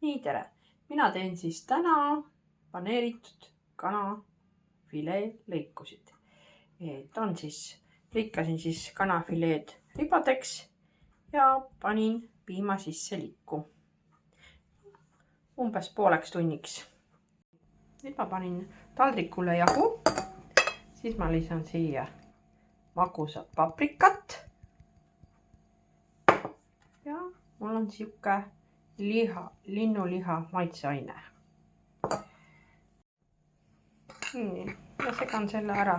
Nii, tere! Mina teen siis täna paneeritud kanafilee lõikusid. Lõikasin siis kanafileed ribadeks ja panin piima sisse likku. Umbes pooleks tunniks. Nüüd ma panin taldrikule jahu. Siis ma lisan siia magusat paprikat. Ja mul on siuke linnuliha maitseaine. Nii, ja segan selle ära.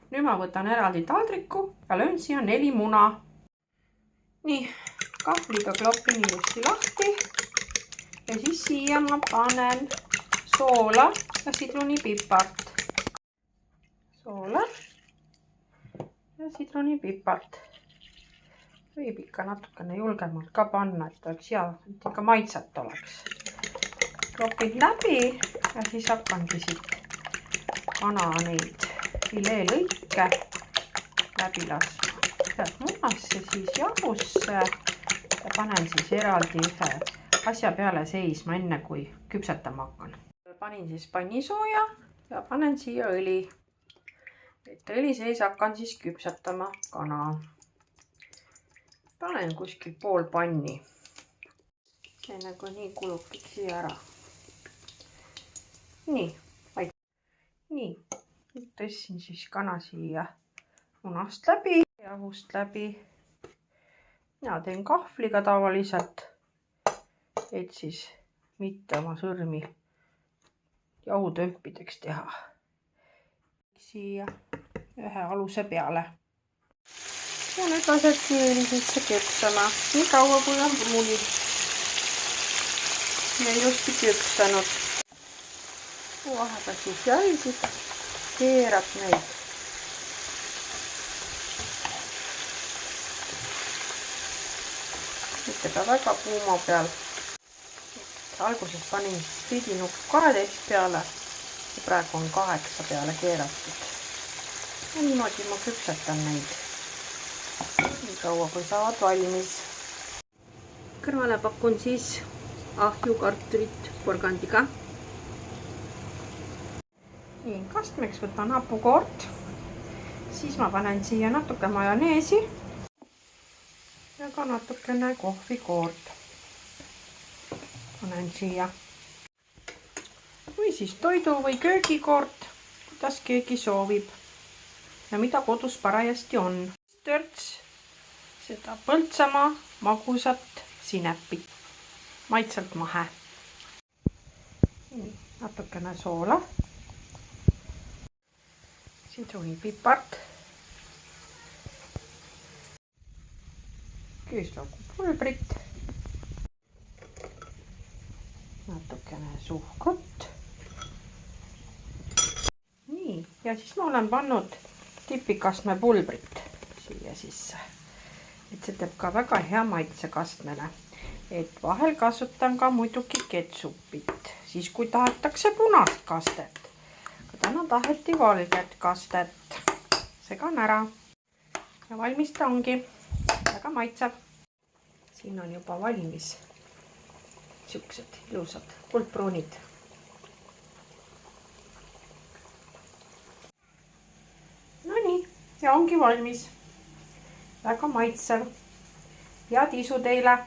Nüüd ma võtan eraldi taldriku ja löön siia 4 muna. Nii, kahvliga klopin ilusti lahti. Ja siis siia ma panen soola ja sidrunipipart. Soola ja sidrunipipart. Võib ikka natukene julgemalt ka panna, et oleks hea, et ikka maitset oleks. Klopin läbi ja siis hakkangi siit kana neid fileelõike läbi laskma. Ühelt munasse, siis jahusse ja panen siis eraldi ühe asja peale seisma, enne kui küpsetama hakkan. Panin siis pannisooja ja panen siia õli. Et õli sees hakkan siis küpsetama kana. Panen kuskil pool panni. Enne kui nii kulub kõik siia ära. Nii. Nüüd tõssin siis kana siia munast läbi, jahust läbi. Ja teen kahvliga tavaliselt, et siis mitte oma sõrmi jahutööpideks teha. Siia ühe aluse peale. Ja nüüd lasetki õli sisse küpsama, nii kaua kui on pruunid. Ja ilusti küpsanud. Vahepeal siis jälgid, keerad neid. Mitte ka väga kuuma peal. Alguses panin pidinukk 12 peale ja praegu on 8 peale keeratud. Ja niimoodi ma küpsetan neid. Nii kaua kui saavad valmis. Kõrvale pakun siis ahjukartulit porgandiga. Nii, kastmeks võtan hapukoort. Siis ma panen siia natuke majoneesi ja ka natukene kohvikoort. Panen siia. Või siis toidu või köögikoort, kuidas keegi soovib ja mida kodus parajasti on. Törts seda Põltsamaa magusat sinepit, maitselt mahe. Natukene soola, sidrunipipart, küüslaugupulbrit, natukene suhkrut. Nii, ja siis ma olen pannud tipikastme pulbrit siia sisse. Et see teeb ka väga hea maitse kastmele. Et vahel kasutan ka muidugi ketsupit, siis kui tahetakse punast kastet. Aga täna taheti valget kastet. Segan ära. Ja valmis ta ongi. Väga maitsev. Siin on juba valmis. Siuksed ilusad kuldpruunid. Ja ongi valmis. Väga maitsev. Head isu teile!